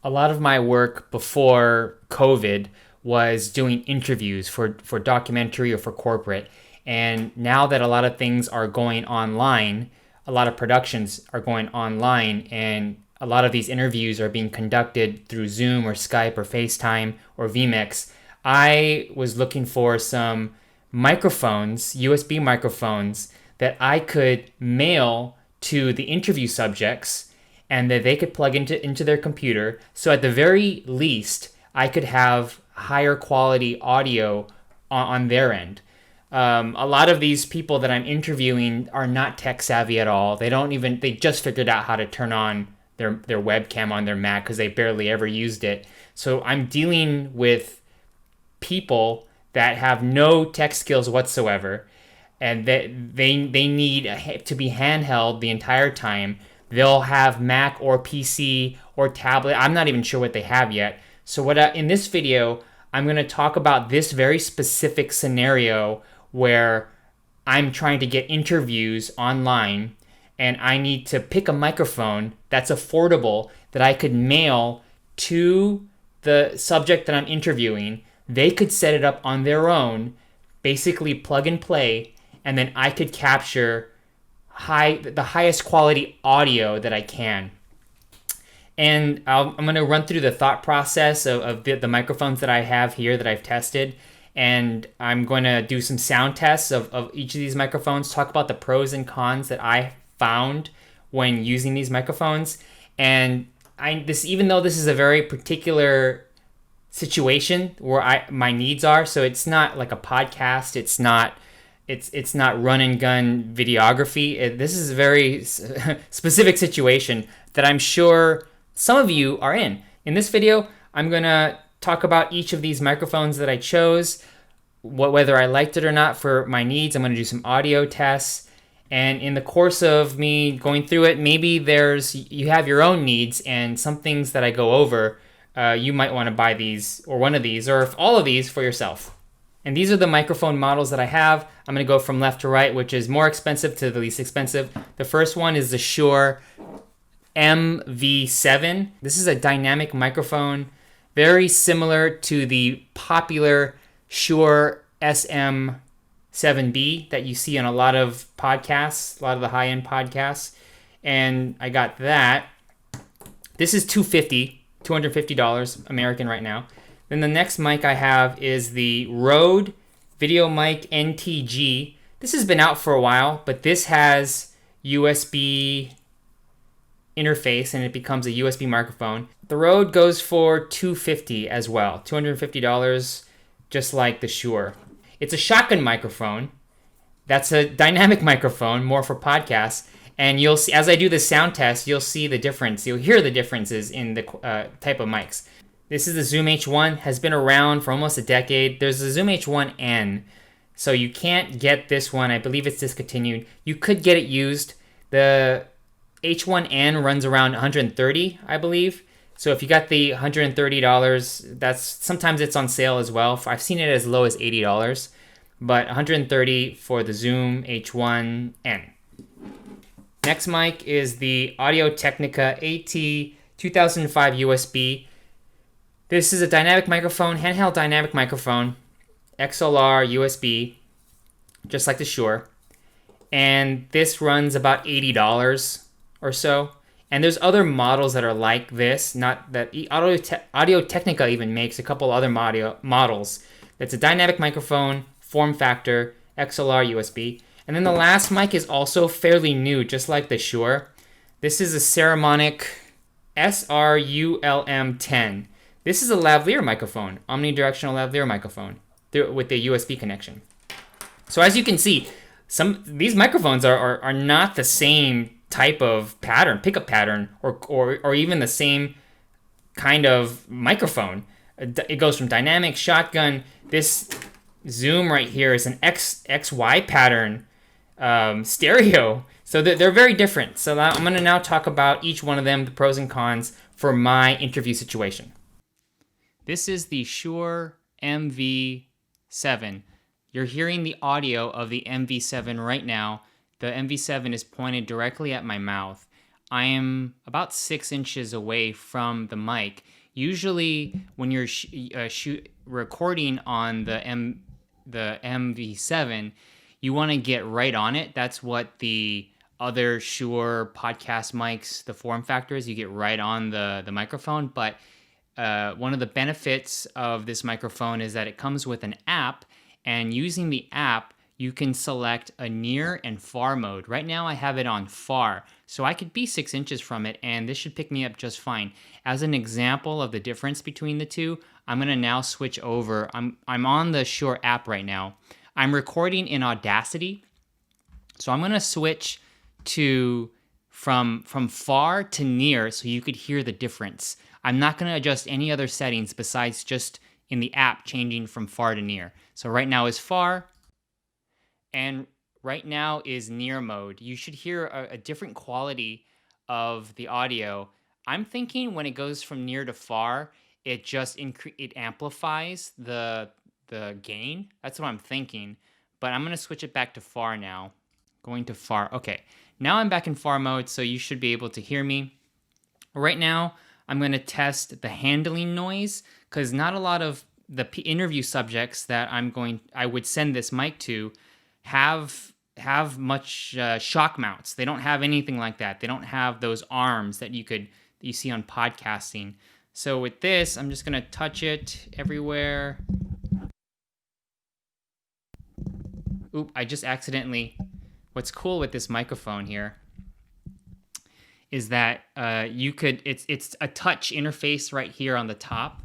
A lot of my work before COVID was doing interviews for documentary or for corporate. And now that a lot of things are going online, a lot of productions are going online, and a lot of these interviews are being conducted through Zoom or Skype or FaceTime or vMix. I was looking for some microphones, USB microphones, that I could mail to the interview subjects and that they could plug into their computer. So at the very least, I could have higher quality audio on their end. A lot of these people that I'm interviewing are not tech savvy at all. They just figured out how to turn on their webcam on their Mac because they barely ever used it. So I'm dealing with people that have no tech skills whatsoever, and that they need to be handheld the entire time. They'll have Mac or PC or tablet. I'm not even sure what they have yet. So in this video, I'm going to talk about this very specific scenario where I'm trying to get interviews online and I need to pick a microphone that's affordable that I could mail to the subject that I'm interviewing. They could set it up on their own, basically plug and play, and then I could capture the highest quality audio that I can. And I'm going to run through the thought process of the microphones that I have here that I've tested. And I'm going to do some sound tests of each of these microphones, talk about the pros and cons that I found when using these microphones. And even though this is a very particular situation where my needs are, so it's not like a podcast, it's not run and gun videography. This is a very specific situation that I'm sure some of you are in. In this video, I'm going to talk about each of these microphones that I chose, whether I liked it or not for my needs. I'm going to do some audio tests. And in the course of me going through it, maybe you have your own needs, and some things that I go over, you might want to buy these or one of these or all of these for yourself. And these are the microphone models that I have. I'm going to go from left to right, which is more expensive to the least expensive. The first one is the Shure MV7. This is a dynamic microphone, very similar to the popular Shure SM7B that you see on a lot of podcasts, a lot of the high-end podcasts. And I got that. This is $250 American right now. Then the next mic I have is the Rode Videomic NTG. This has been out for a while, but this has USB interface and it becomes a USB microphone. The Rode goes for $250 as well, $250, just like the Shure. It's a shotgun microphone. That's a dynamic microphone, more for podcasts. And you'll see, as I do the sound test, you'll see the difference. You'll hear the differences in the type of mics. This is the Zoom H1, has been around for almost a decade. There's the Zoom H1N, so you can't get this one. I believe it's discontinued. You could get it used. The H1N runs around $130, I believe. So if you got the $130, sometimes it's on sale as well. I've seen it as low as $80, but $130 for the Zoom H1N. Next mic is the Audio Technica AT2005 USB. This is a dynamic microphone, handheld dynamic microphone, XLR USB, just like the Shure. And this runs about $80 or so. And there's other models that are like this, not that Audio Technica even makes a couple other models. That's a dynamic microphone, form factor, XLR USB. And then the last mic is also fairly new, just like the Shure. This is a Saramonic SRULM10. This is a lavalier microphone, omnidirectional lavalier microphone with the USB connection. So as you can see, these microphones are not the same type of pattern, pickup pattern, or even the same kind of microphone. It goes from dynamic, shotgun. This Zoom right here is an XY pattern stereo. So they're very different. So I'm going to now talk about each one of them, the pros and cons for my interview situation. This is the Shure MV7. You're hearing the audio of the MV7 right now. The MV7 is pointed directly at my mouth. I am about 6 inches away from the mic. Usually when you're recording on the MV7, you want to get right on it. That's what the other Shure podcast mics, the form factor is. You get right on the microphone. But one of the benefits of this microphone is that it comes with an app, and using the app, you can select a near and far mode. Right now I have it on far, so I could be 6 inches from it, and this should pick me up just fine. As an example of the difference between the two, I'm gonna now switch over. I'm on the Shure app right now. I'm recording in Audacity, so I'm gonna switch to from far to near so you could hear the difference. I'm not gonna adjust any other settings besides just in the app changing from far to near. So right now is far, and right now is near mode. You should hear a different quality of the audio. I'm thinking when it goes from near to far, it just it amplifies the gain. That's what I'm thinking. But I'm gonna switch it back to far now. Going to far. Okay, now I'm back in far mode, so you should be able to hear me. Right now, I'm gonna test the handling noise, because not a lot of the interview subjects that I would send this mic to have much shock mounts. They don't have anything like that. They don't have those arms that you see on podcasting. So with this, I'm just gonna touch it everywhere. Oop, I just accidentally. What's cool with this microphone here is that it's a touch interface right here on the top,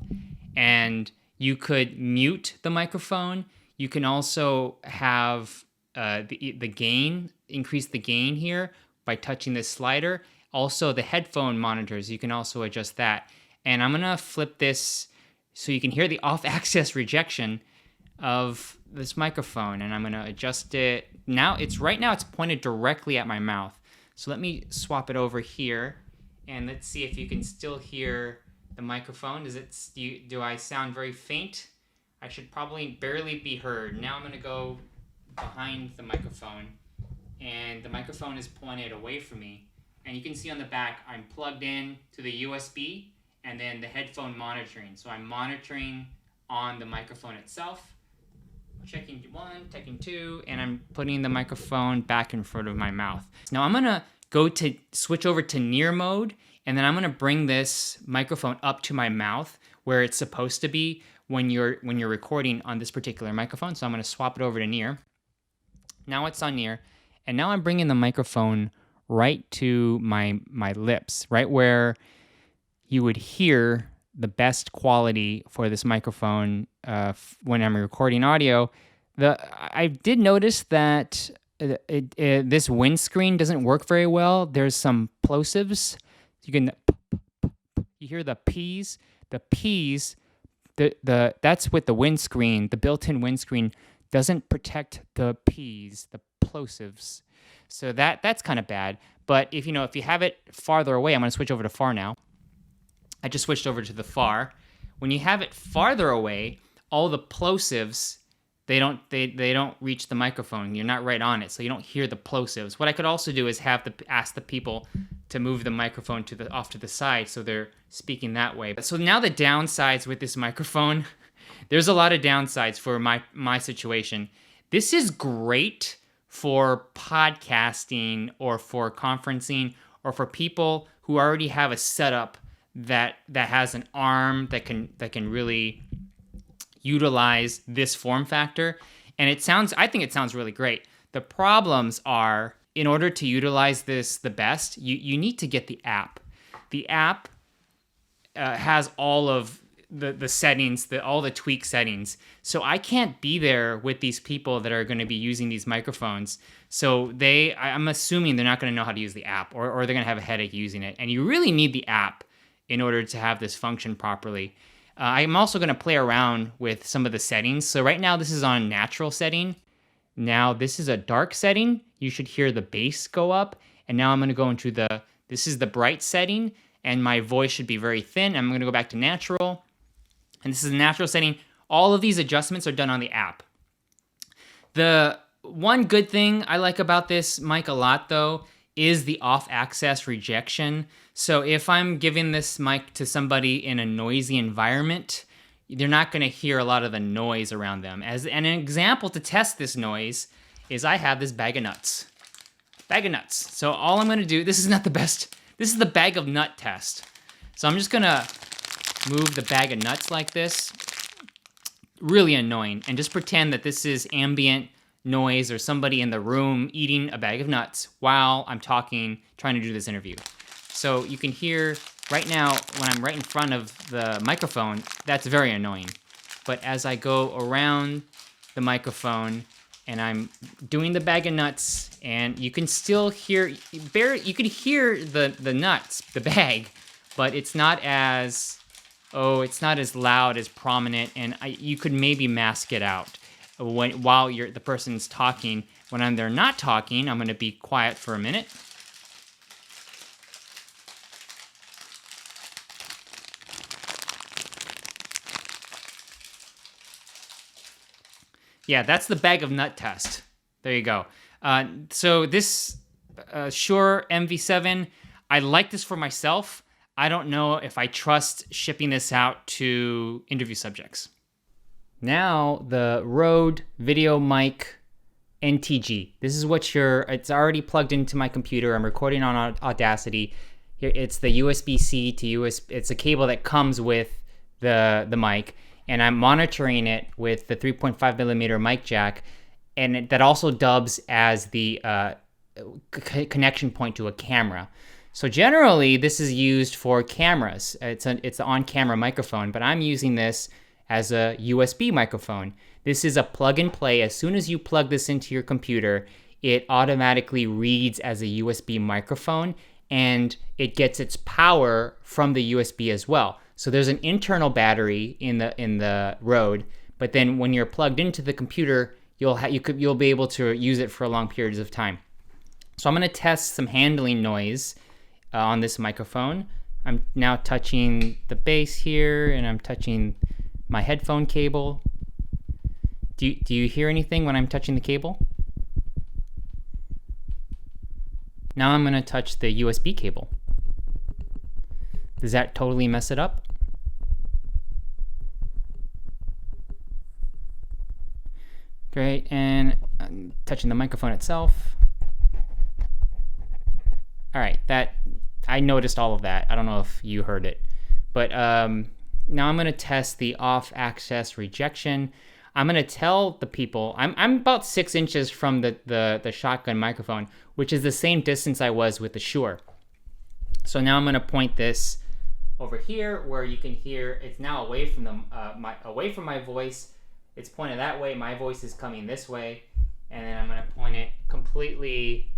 and you could mute the microphone. You can also have the gain, increase the gain here by touching this slider. Also, the headphone monitors, you can also adjust that. And I'm gonna flip this so you can hear the off-axis rejection of this microphone, and I'm gonna adjust it. Right now it's pointed directly at my mouth. So let me swap it over here, and let's see if you can still hear the microphone. Do I sound very faint? I should probably barely be heard. Now I'm gonna go behind the microphone, and the microphone is pointed away from me. And you can see on the back, I'm plugged in to the USB and then the headphone monitoring. So I'm monitoring on the microphone itself. Checking 1, checking 2, and I'm putting the microphone back in front of my mouth. Now I'm gonna switch over to near mode, and then I'm gonna bring this microphone up to my mouth where it's supposed to be when you're recording on this particular microphone. So I'm gonna swap it over to near. Now it's on near, and now I'm bringing the microphone right to my lips, right where you would hear the best quality for this microphone when I'm recording audio. I did notice that this windscreen doesn't work very well. There's some plosives. You hear the P's. The P's, that's with the windscreen. The built-in windscreen doesn't protect the P's, the plosives. So that's kind of bad. But if you have it farther away, I'm going to switch over to far now. I just switched over to the far. When you have it farther away, all the plosives, they don't reach the microphone. You're not right on it, so you don't hear the plosives. What I could also do is ask the people to move the microphone off to the side so they're speaking that way. So now the downsides with this microphone, there's a lot of downsides for my situation. This is great for podcasting or for conferencing or for people who already have a setup that has an arm that can really utilize this form factor. And I think it sounds really great. The problems are, in order to utilize this the best, you need to get the app. The app has all of the settings, all the tweak settings. So I can't be there with these people that are going to be using these microphones. So I'm assuming they're not going to know how to use the app, or they're going to have a headache using it. And you really need the app in order to have this function properly. I'm also going to play around with some of the settings. So right now this is on natural setting. Now this is a dark setting. You should hear the bass go up. And now I'm going to go into this is the bright setting, and my voice should be very thin. I'm going to go back to natural. And this is a natural setting. All of these adjustments are done on the app. The one good thing I like about this mic a lot, though, is the off-axis rejection. So if I'm giving this mic to somebody in a noisy environment, they're not going to hear a lot of the noise around them. As an example to test this noise is I have this bag of nuts. Bag of nuts. So all I'm going to do, this is not the best, this is the bag of nut test. So I'm just going to move the bag of nuts like this. Really annoying. And just pretend that this is ambient noise or somebody in the room eating a bag of nuts while I'm talking, trying to do this interview. So you can hear right now when I'm right in front of the microphone, that's very annoying. But as I go around the microphone and I'm doing the bag of nuts, and you can still hear, you can hear the nuts, the bag, but it's not as, it's not as loud, as prominent, and you could maybe mask it out while the person's talking. When they're not talking, I'm going to be quiet for a minute. Yeah, that's the bag of nut test. There you go. So this Shure MV7, I like this for myself. I don't know if I trust shipping this out to interview subjects. Now the Rode Videomic NTG. This is what it's already plugged into my computer. I'm recording on Audacity. Here, it's the USB-C to USB. It's a cable that comes with the mic, and I'm monitoring it with the 3.5 millimeter mic jack, and that also dubs as the connection point to a camera. So generally, this is used for cameras. It's an on-camera microphone, but I'm using this as a USB microphone. This is a plug and play. As soon as you plug this into your computer, it automatically reads as a USB microphone, and it gets its power from the USB as well. So there's an internal battery in the Rode, but then when you're plugged into the computer, you'll be able to use it for long periods of time. So I'm going to test some handling noise on this microphone. I'm now touching the bass here, and I'm touching my headphone cable. Do you hear anything when I'm touching the cable? Now I'm going to touch the USB cable. Does that totally mess it up? Great, and I'm touching the microphone itself. All right, I noticed all of that. I don't know if you heard it, but now I'm going to test the off-axis rejection. I'm going to tell the people, I'm about 6 inches from the shotgun microphone, which is the same distance I was with the Shure. So now I'm going to point this over here where you can hear it's now away from away from my voice. It's pointed that way. My voice is coming this way, and then I'm going to point it completely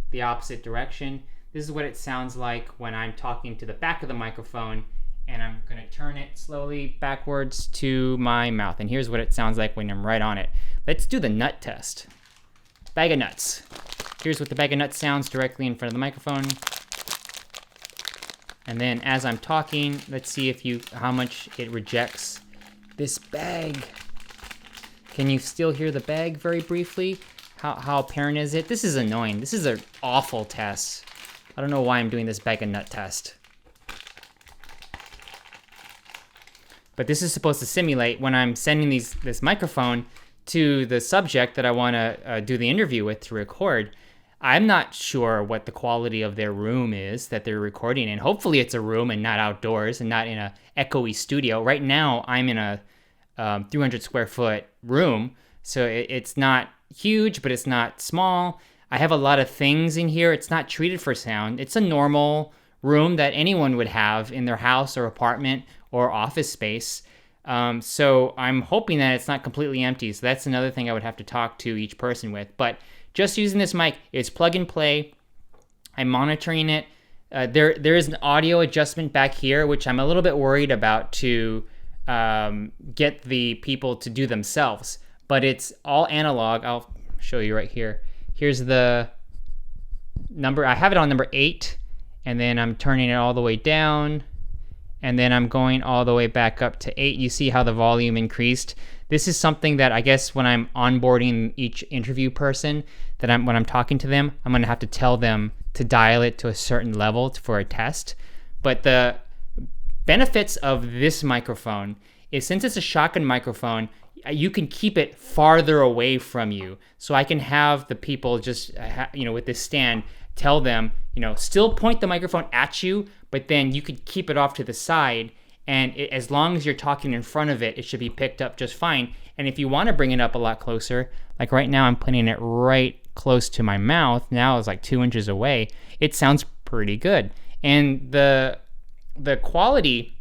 the opposite direction. This is what it sounds like when I'm talking to the back of the microphone, and I'm going to turn it slowly backwards to my mouth. And here's what it sounds like when I'm right on it. Let's do the nut test. Bag of nuts. Here's what the bag of nuts sounds directly in front of the microphone. And then as I'm talking, let's see how much it rejects this bag. Can you still hear the bag very briefly? How apparent is it? This is annoying. This is an awful test. I don't know why I'm doing this bag of nut test. But this is supposed to simulate when I'm sending this microphone to the subject that I want to do the interview with to record. I'm not sure what the quality of their room is that they're recording in. Hopefully it's a room and not outdoors and not in a echoey studio. Right now I'm in a 300 square foot room, so it's not huge, but it's not small. I have a lot of things in here. It's not treated for sound. It's a normal room that anyone would have in their house or apartment or office space. So I'm hoping that it's not completely empty. So that's another thing I would have to talk to each person with. But just using this mic, it's plug and play. I'm monitoring it. There is an audio adjustment back here, which I'm a little bit worried about to get the people to do themselves. But it's all analog. I'll show you right here. Here's the number. I have it on number 8, and then I'm turning it all the way down, and then I'm going all the way back up to 8. You see how the volume increased? this is something that I guess when I'm onboarding each interview person, when I'm talking to them, I'm going to have to tell them to dial it to a certain level for a test. But the benefits of this microphone is, since it's a shotgun microphone, you can keep it farther away from you. So I can have the people just, with this stand, tell them, still point the microphone at you, but then you could keep it off to the side. And as long as you're talking in front of it, it should be picked up just fine. And if you want to bring it up a lot closer, like right now I'm putting it right close to my mouth. Now it's like 2 inches away. It sounds pretty good. And the quality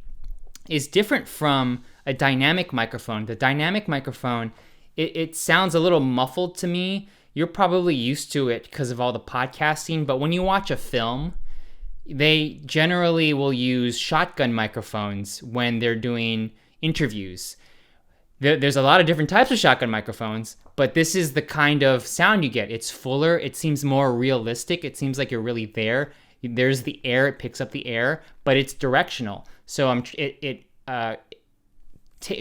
is different from a dynamic microphone. The dynamic microphone, it sounds a little muffled to me. You're probably used to it because of all the podcasting, but when you watch a film, they generally will use shotgun microphones when they're doing interviews. There's a lot of different types of shotgun microphones, but this is the kind of sound you get. It's fuller. It seems more realistic. It seems like you're really there. There's the air. It picks up the air, but it's directional. So it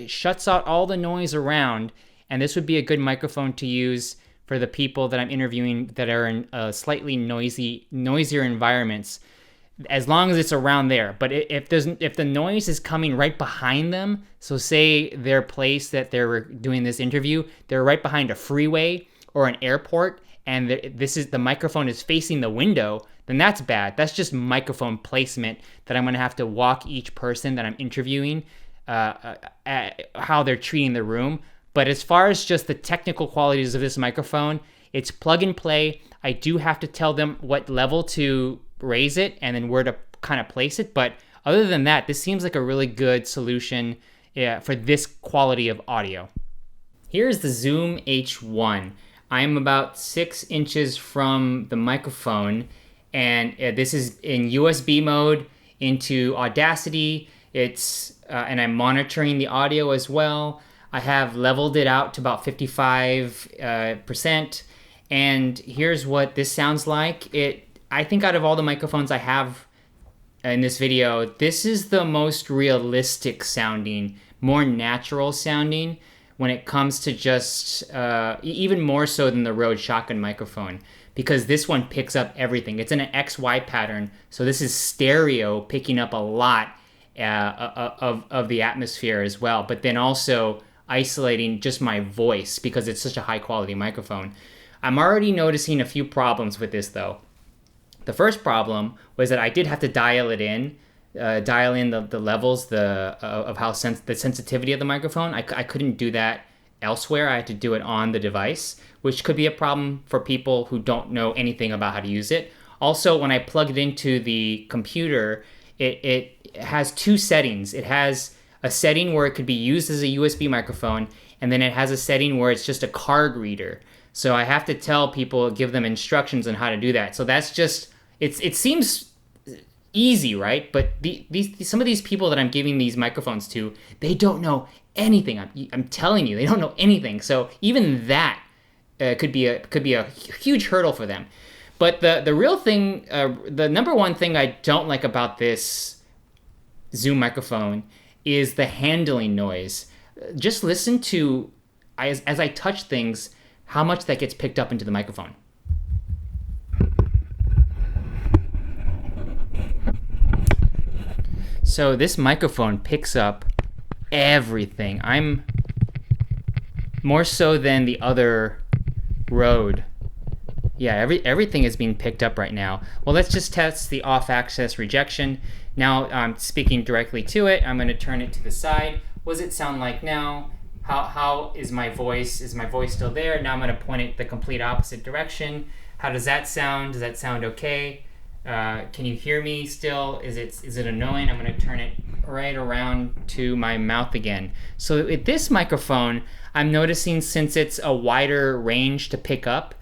shuts out all the noise around, and this would be a good microphone to use for the people that I'm interviewing that are in slightly noisier environments, as long as it's around there. But if the noise is coming right behind them, so say their place that they're doing this interview, they're right behind a freeway or an airport, and the microphone is facing the window, then that's bad. That's just microphone placement that I'm going to have to walk each person that I'm interviewing how they're treating the room. But as far as just the technical qualities of this microphone, it's plug and play. I do have to tell them what level to raise it and then where to kind of place it. But other than that, this seems like a really good solution for this quality of audio. Here's the Zoom H1. I'm about 6 inches from the microphone, and this is in USB mode into Audacity. And I'm monitoring the audio as well. I have leveled it out to about 55%. And here's what this sounds like. I think out of all the microphones I have in this video, this is the most realistic sounding, more natural sounding when it comes to just, even more so than the Rode Shotgun microphone, because this one picks up everything. It's in an XY pattern, so this is stereo, picking up a lot of the atmosphere as well, but then also isolating just my voice because it's such a high quality microphone. I'm already noticing a few problems with this though. The first problem was that I did have to dial in the levels of how the sensitivity of the microphone. I couldn't do that elsewhere. I had to do it on the device, which could be a problem for people who don't know anything about how to use it. Also, when I plug it into the computer, it has two settings. It has a setting where it could be used as a USB microphone, and then it has a setting where it's just a card reader. So I have to tell people, give them instructions on how to do that. So that's just, it seems easy, right? But some of these people that I'm giving these microphones to, they don't know anything. I'm telling you, they don't know anything. So even that could be a huge hurdle for them. But the real thing, the number one thing I don't like about this Zoom microphone is the handling noise. Just listen to, as I touch things, how much that gets picked up into the microphone. So this microphone picks up everything. I'm more so than the other Rode. Yeah, everything is being picked up right now. Well, let's just test the off-axis rejection. Now I'm speaking directly to it. I'm going to turn it to the side. What does it sound like now? How is my voice? Is my voice still there? Now I'm going to point it the complete opposite direction. How does that sound? Does that sound okay? Can you hear me still? Is it annoying? I'm going to turn it right around to my mouth again. So with this microphone, I'm noticing, since it's a wider range to pick up,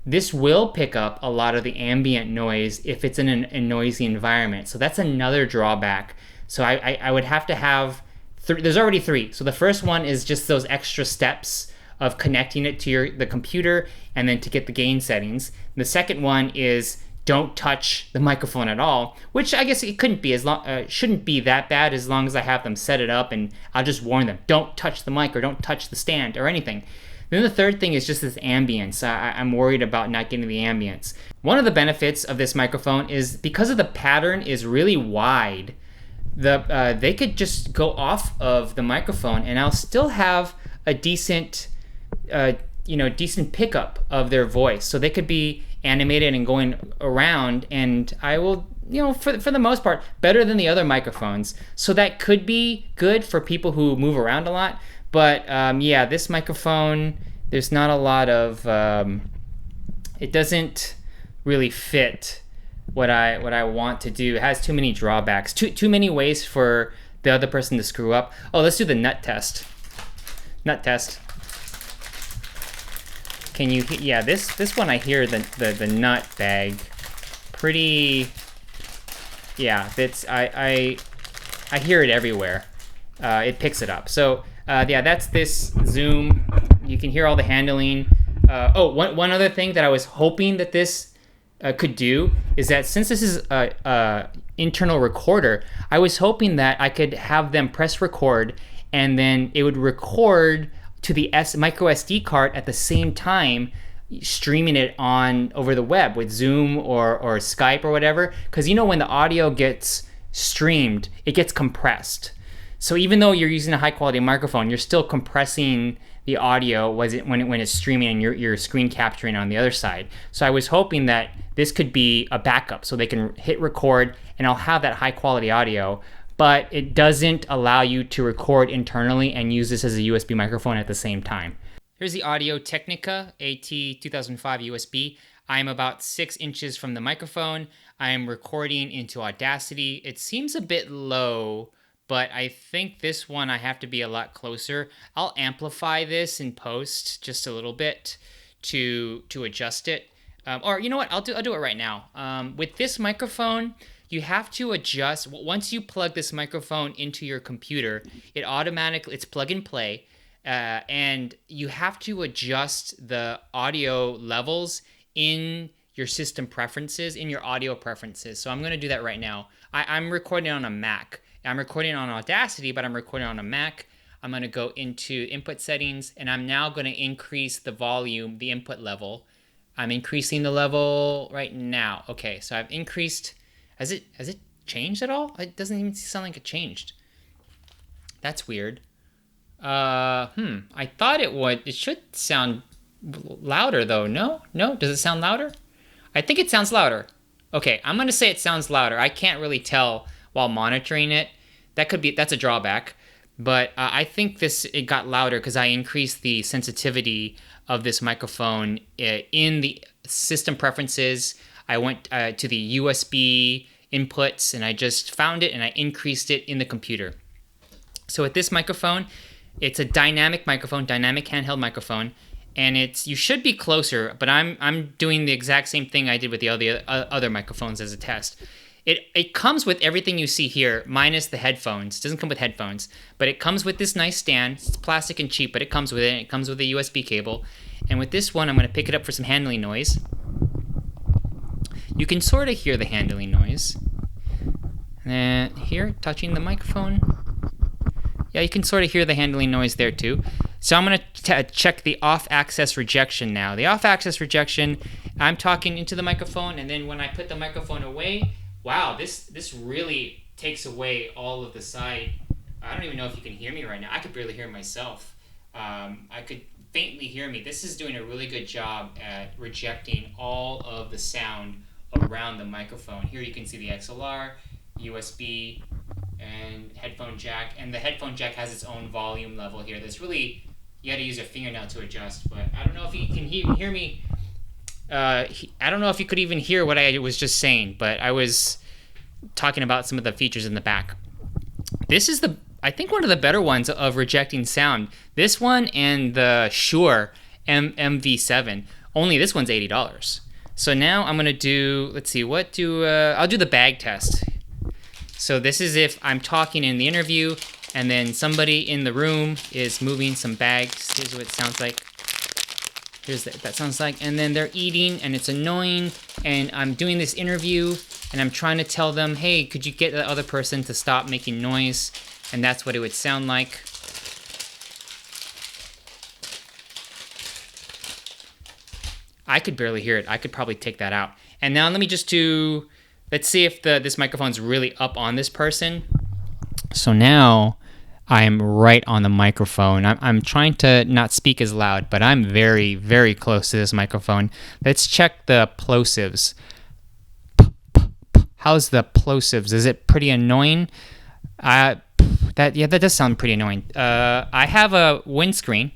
this will pick up a lot of the ambient noise if it's in a noisy environment. So that's another drawback. So I would have to have, there's already three. So the first one is just those extra steps of connecting it to the computer and then to get the gain settings. The second one is don't touch the microphone at all, which I guess it couldn't be shouldn't be that bad as long as I have them set it up and I'll just warn them, don't touch the mic or don't touch the stand or anything. Then the third thing is just this ambience. I'm worried about not getting the ambience. One of the benefits of this microphone is because of the pattern is really wide, they could just go off of the microphone and I'll still have a decent decent pickup of their voice. So they could be animated and going around, and I will, for the most part, better than the other microphones. So that could be good for people who move around a lot. But yeah, this microphone, there's not a lot of, it doesn't really fit what I want to do. It has too many drawbacks, too many ways for the other person to screw up. Oh, let's do the nut test. Nut test. Can you? Yeah, this one I hear the nut bag pretty. Yeah, that's I hear it everywhere. It picks it up. So yeah, that's this Zoom. You can hear all the handling. One other thing that I was hoping that this could do is that since this is a internal recorder, I was hoping that I could have them press record and then it would record to the micro SD card at the same time, streaming it on over the web with Zoom or Skype or whatever. Because when the audio gets streamed, it gets compressed. So even though you're using a high quality microphone, you're still compressing the audio when it's streaming and you're screen capturing on the other side. So I was hoping that this could be a backup so they can hit record and I'll have that high quality audio. But it doesn't allow you to record internally and use this as a USB microphone at the same time. Here's the Audio Technica AT2005 USB. I'm about 6 inches from the microphone. I'm recording into Audacity. It seems a bit low, but I think this one I have to be a lot closer. I'll amplify this in post just a little bit to adjust it. Or you know what? I'll do it right now. With this microphone, you have to adjust. Once you plug this microphone into your computer, it's plug and play, and you have to adjust the audio levels in your system preferences, in your audio preferences. So I'm going to do that right now. I'm recording on a Mac. I'm recording on Audacity, but I'm recording on a Mac. I'm going to go into input settings, and I'm now going to increase the volume, the input level. I'm increasing the level right now. Okay, so I've increased. Has it changed at all? It doesn't even sound like it changed. That's weird. I thought it would. It should sound louder though. No? Does it sound louder? I think it sounds louder. Okay, I'm gonna say it sounds louder. I can't really tell while monitoring it. That's a drawback. But I think it got louder because I increased the sensitivity of this microphone in the system preferences. I went to the USB inputs and I just found it and I increased it in the computer. So with this microphone, it's a dynamic microphone, dynamic handheld microphone, and you should be closer, but I'm doing the exact same thing I did with the other microphones as a test. It comes with everything you see here, minus the headphones. It doesn't come with headphones, but it comes with this nice stand. It's plastic and cheap, but it comes with it. It comes with a USB cable. And with this one, I'm going to pick it up for some handling noise. You can sort of hear the handling noise. And here, touching the microphone. Yeah, you can sort of hear the handling noise there too. So I'm going to check the off-axis rejection now. The off-axis rejection, I'm talking into the microphone, and then when I put the microphone away, wow, this really takes away all of the side. I don't even know if you can hear me right now. I could barely hear myself. I could faintly hear me. This is doing a really good job at rejecting all of the sound around the microphone. Here you can see the XLR, USB, and headphone jack. And the headphone jack has its own volume level here. That's really, you got to use your fingernail to adjust. But I don't know if you can hear me. I don't know if you could even hear what I was just saying, but I was talking about some of the features in the back. This is I think one of the better ones of rejecting sound. This one and the Shure MV7. Only this one's $80. So now I'm gonna do. Let's see. I'll do the bag test. So this is if I'm talking in the interview, and then somebody in the room is moving some bags. Here's what it sounds like. Here's that sounds like, and then they're eating and it's annoying, and I'm doing this interview and I'm trying to tell them, hey, could you get the other person to stop making noise? And that's what it would sound like. I could barely hear it. I could probably take that out. And now let me just let's see if this microphone's really up on this person. So now I am right on the microphone. I'm trying to not speak as loud, but I'm very, very close to this microphone. Let's check the plosives. How's the plosives? Is it pretty annoying? That does sound pretty annoying. I have a windscreen.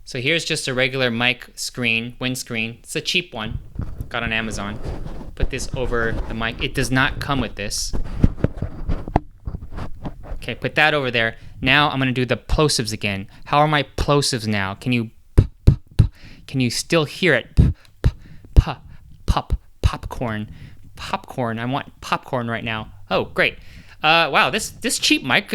So here's just a regular mic screen, windscreen. It's a cheap one. Got on Amazon. Put this over the mic. It does not come with this. Okay, put that over there. Now I'm gonna do the plosives again. How are my plosives now? Can you still hear it? Popcorn. Popcorn. I want popcorn right now. Oh, great. Wow, this cheap mic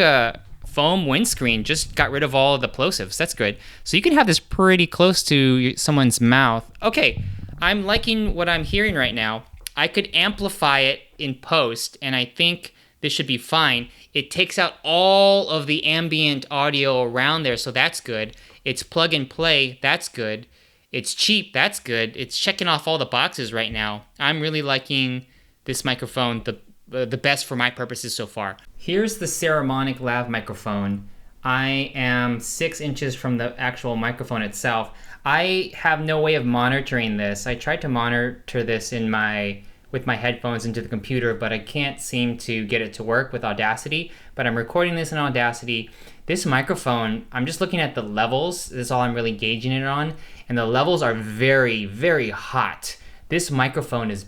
foam windscreen just got rid of all of the plosives. That's good. So you can have this pretty close to someone's mouth. Okay, I'm liking what I'm hearing right now. I could amplify it in post, and I think this should be fine. It takes out all of the ambient audio around there, so that's good. It's plug and play, that's good. It's cheap, that's good. It's checking off all the boxes right now. I'm really liking this microphone the best for my purposes so far. Here's the Saramonic lav microphone. I am 6 inches from the actual microphone itself. I have no way of monitoring this. I tried to monitor this with my headphones into the computer, but I can't seem to get it to work with Audacity. But I'm recording this in Audacity. This microphone, I'm just looking at the levels. This is all I'm really gauging it on. And the levels are very, very hot. This microphone is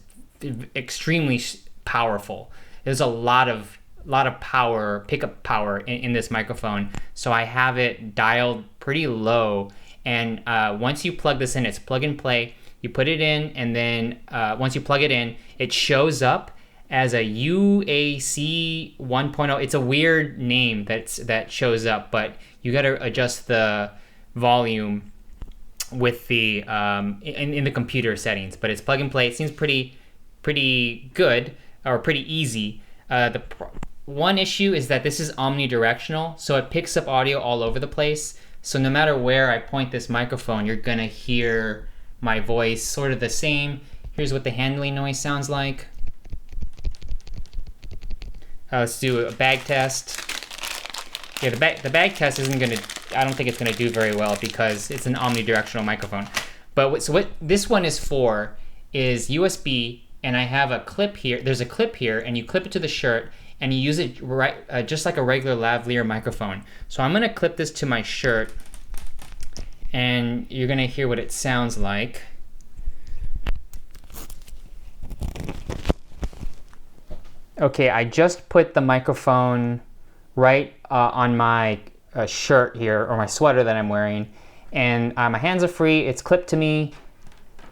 extremely powerful. There's a lot of power, pickup power in this microphone. So I have it dialed pretty low. And once you plug this in, it's plug and play. You put it in, and then once you plug it in, it shows up as a UAC 1.0. It's a weird name that shows up, but you got to adjust the volume with the in the computer settings. But it's plug and play. It seems pretty good, or pretty easy. The one issue is that this is omnidirectional, so it picks up audio all over the place. So no matter where I point this microphone, you're gonna hear my voice sort of the same. Here's what the handling noise sounds like. Let's do a bag test. Yeah, the bag test isn't gonna, I don't think it's gonna do very well because it's an omnidirectional microphone. But what this one is for is USB, and I have a clip here. There's a clip here, and you clip it to the shirt, and you use it right, just like a regular lavalier microphone. So I'm gonna clip this to my shirt, and you're gonna hear what it sounds like. Okay, I just put the microphone right on my shirt here, or my sweater that I'm wearing, and my hands are free, it's clipped to me,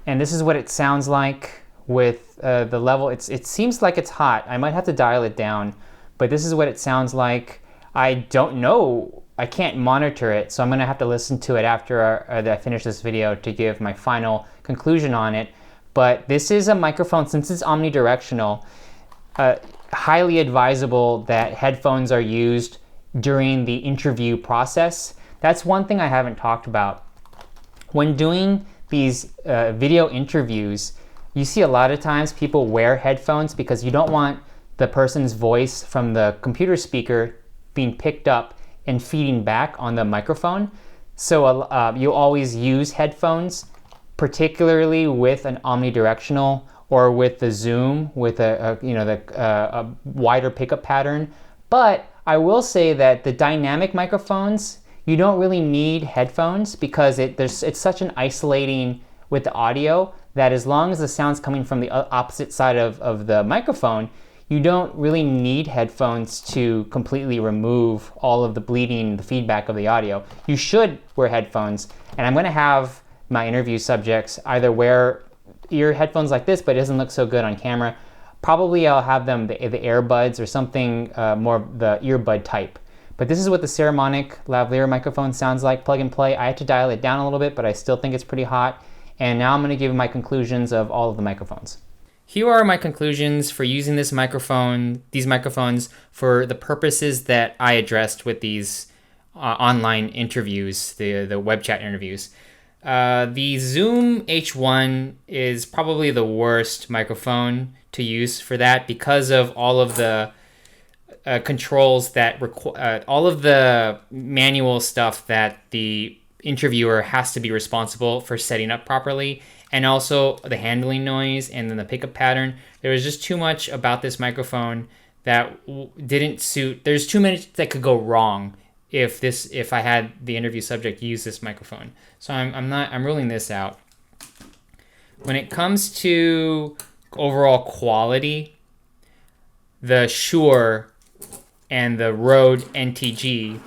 and this is what it sounds like with the level. It seems like it's hot. I might have to dial it down, but this is what it sounds like. I don't know, I can't monitor it, so I'm gonna have to listen to it after I finish this video to give my final conclusion on it. But this is a microphone, since it's omnidirectional, highly advisable that headphones are used during the interview process. That's one thing I haven't talked about. When doing these video interviews, you see a lot of times people wear headphones because you don't want the person's voice from the computer speaker being picked up and feeding back on the microphone. So you always use headphones, particularly with an omnidirectional or with the zoom, with a wider pickup pattern. But I will say that the dynamic microphones, you don't really need headphones because it's such an isolating with the audio that as long as the sound's coming from the opposite side of the microphone, you don't really need headphones to completely remove all of the bleeding, the feedback of the audio. You should wear headphones, and I'm gonna have my interview subjects either wear ear headphones like this, but it doesn't look so good on camera. Probably I'll have them the earbuds or something more the earbud type. But this is what the Saramonic lavalier microphone sounds like, plug and play. I had to dial it down a little bit, but I still think it's pretty hot. And now I'm going to give my conclusions of all of the microphones. Here are my conclusions for using these microphones for the purposes that I addressed with these online interviews, the web chat interviews. The Zoom H1 is probably the worst microphone to use for that because of all of the controls that all of the manual stuff that the interviewer has to be responsible for setting up properly, and also the handling noise and then the pickup pattern. There was just too much about this microphone that didn't suit. There's too many that could go wrong if I had the interview subject use this microphone. So I'm ruling this out. When it comes to overall quality, the Shure and the Rode NTG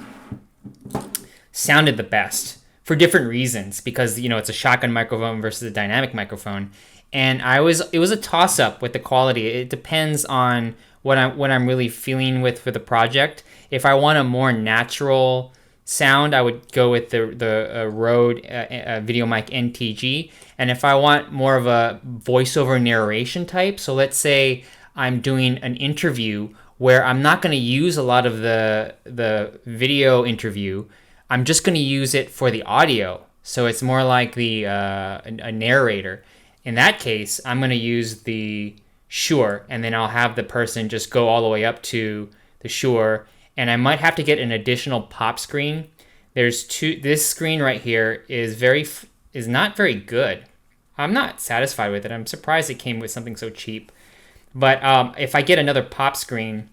sounded the best for different reasons, because it's a shotgun microphone versus a dynamic microphone, and it was a toss up with the quality. It depends on what I'm really feeling with for the project. If I want a more natural sound, I would go with the Rode Videomic NTG, and if I want more of a voiceover narration type, so let's say I'm doing an interview where I'm not going to use a lot of the video interview. I'm just going to use it for the audio. So it's more like a narrator. In that case, I'm going to use the Shure, and then I'll have the person just go all the way up to the Shure. And I might have to get an additional pop screen. This screen right here is not very good. I'm not satisfied with it. I'm surprised it came with something so cheap. But if I get another pop screen,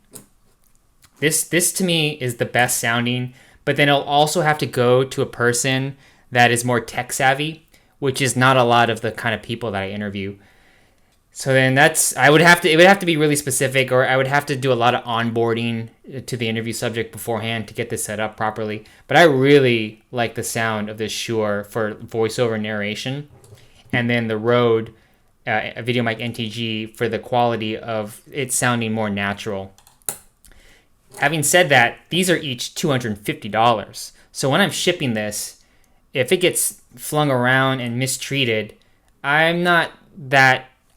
this to me is the best sounding. But then I'll also have to go to a person that is more tech savvy, which is not a lot of the kind of people that I interview. So then it would have to be really specific, or I would have to do a lot of onboarding to the interview subject beforehand to get this set up properly. But I really like the sound of this Shure for voiceover narration, and then the Rode Videomic NTG for the quality of it sounding more natural. Having said that, these are each $250. So when I'm shipping this, if it gets flung around and mistreated, I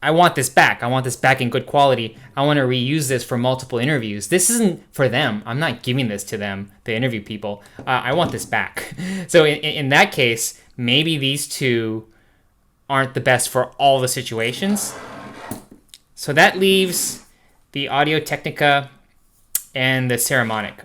want this back. I want this back in good quality. I want to reuse this for multiple interviews. This isn't for them. I'm not giving this to them, the interview people. I want this back. So in that case, maybe these two aren't the best for all the situations. So that leaves the Audio Technica and the Saramonic.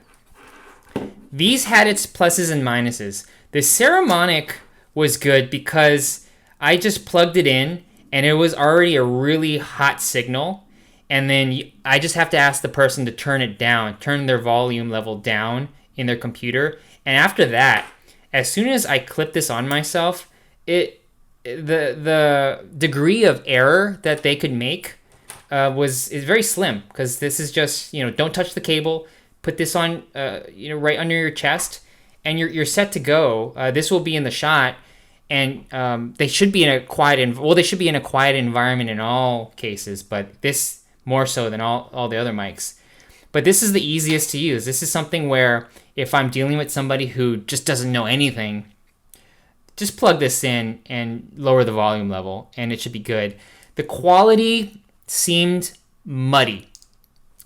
These had its pluses and minuses. The Saramonic was good because I just plugged it in and it was already a really hot signal, and then I just have to ask the person to turn their volume level down in their computer, and after that, as soon as I clip this on myself, the degree of error that they could make is very slim, because this is just, don't touch the cable, put this on right under your chest, and you're set to go. This will be in the shot, and they should be in a quiet environment in all cases, but this more so than all the other mics. But this is the easiest to use. This is something where if I'm dealing with somebody who just doesn't know anything, just plug this in and lower the volume level, and it should be good. The quality seemed muddy.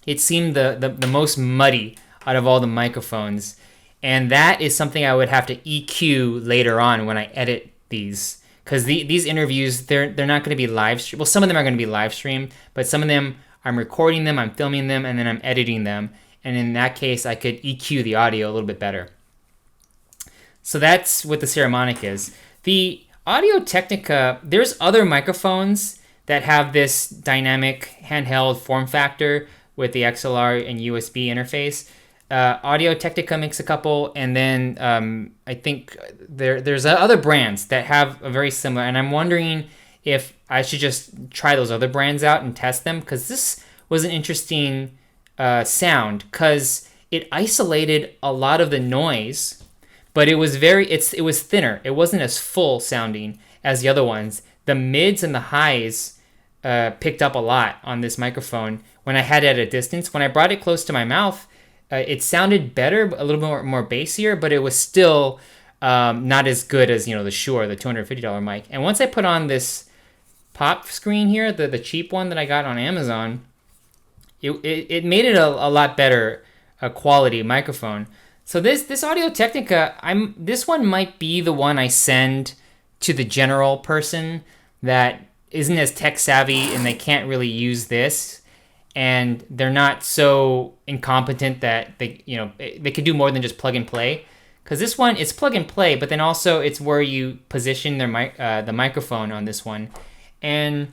It seemed the most muddy out of all the microphones, and that is something I would have to EQ later on when I edit these, because these interviews, they're not going to be live streamed. Well, some of them are going to be live streamed, but some of them I'm recording them, I'm filming them, and then I'm editing them, and in that case I could EQ the audio a little bit better. So that's what the Saramonic is. The Audio Technica, there's other microphones that have this dynamic handheld form factor with the XLR and USB interface. Audio Technica makes a couple, and then I think there's other brands that have a very similar, and I'm wondering if I should just try those other brands out and test them, because this was an interesting sound, because it isolated a lot of the noise, but it was thinner. It wasn't as full sounding as the other ones. The mids and the highs picked up a lot on this microphone when I had it at a distance. When I brought it close to my mouth, it sounded better, a little bit more bassier, but it was still not as good as, you know, the Shure, the $250 mic. And once I put on this pop screen here, the cheap one that I got on Amazon, it made it a lot better quality microphone. So this Audio Technica, this one might be the one I send to the general person that isn't as tech savvy and they can't really use this, and they're not so incompetent that they could do more than just plug and play. Because this one, it's plug and play, but then also it's where you position the microphone on this one. And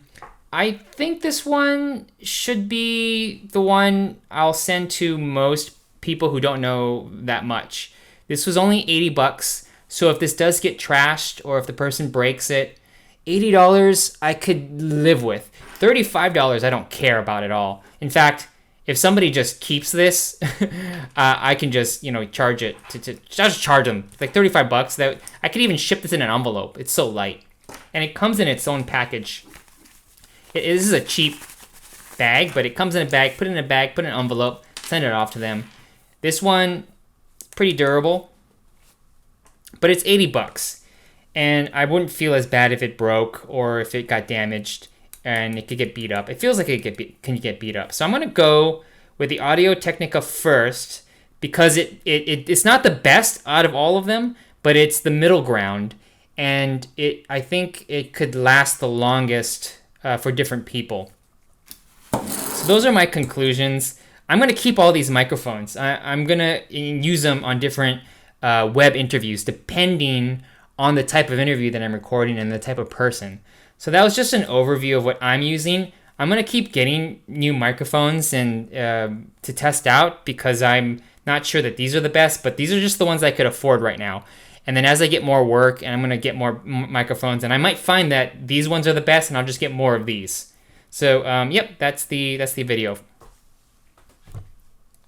I think this one should be the one I'll send to most people who don't know that much. This was only $80, so if this does get trashed or if the person breaks it, $80 I could live with. $35 I don't care about at all. In fact, if somebody just keeps this, I can just charge it just charge them like $35. That I could even ship this in an envelope. It's so light, and it comes in its own package. This is a cheap bag, but it comes in a bag. Put it in a bag. Put it in an envelope. Send it off to them. This one, pretty durable, but it's $80, and I wouldn't feel as bad if it broke or if it got damaged and it could get beat up. It feels like it can get beat up. So I'm gonna go with the Audio Technica first because it's not the best out of all of them, but it's the middle ground, and I think it could last the longest for different people. So those are my conclusions. I'm going to keep all these microphones. I'm going to use them on different web interviews depending on the type of interview that I'm recording and the type of person. So that was just an overview of what I'm using. I'm going to keep getting new microphones and to test out because I'm not sure that these are the best, but these are just the ones I could afford right now. And then as I get more work, and I'm going to get more microphones, and I might find that these ones are the best, and I'll just get more of these. So, yep, that's the video.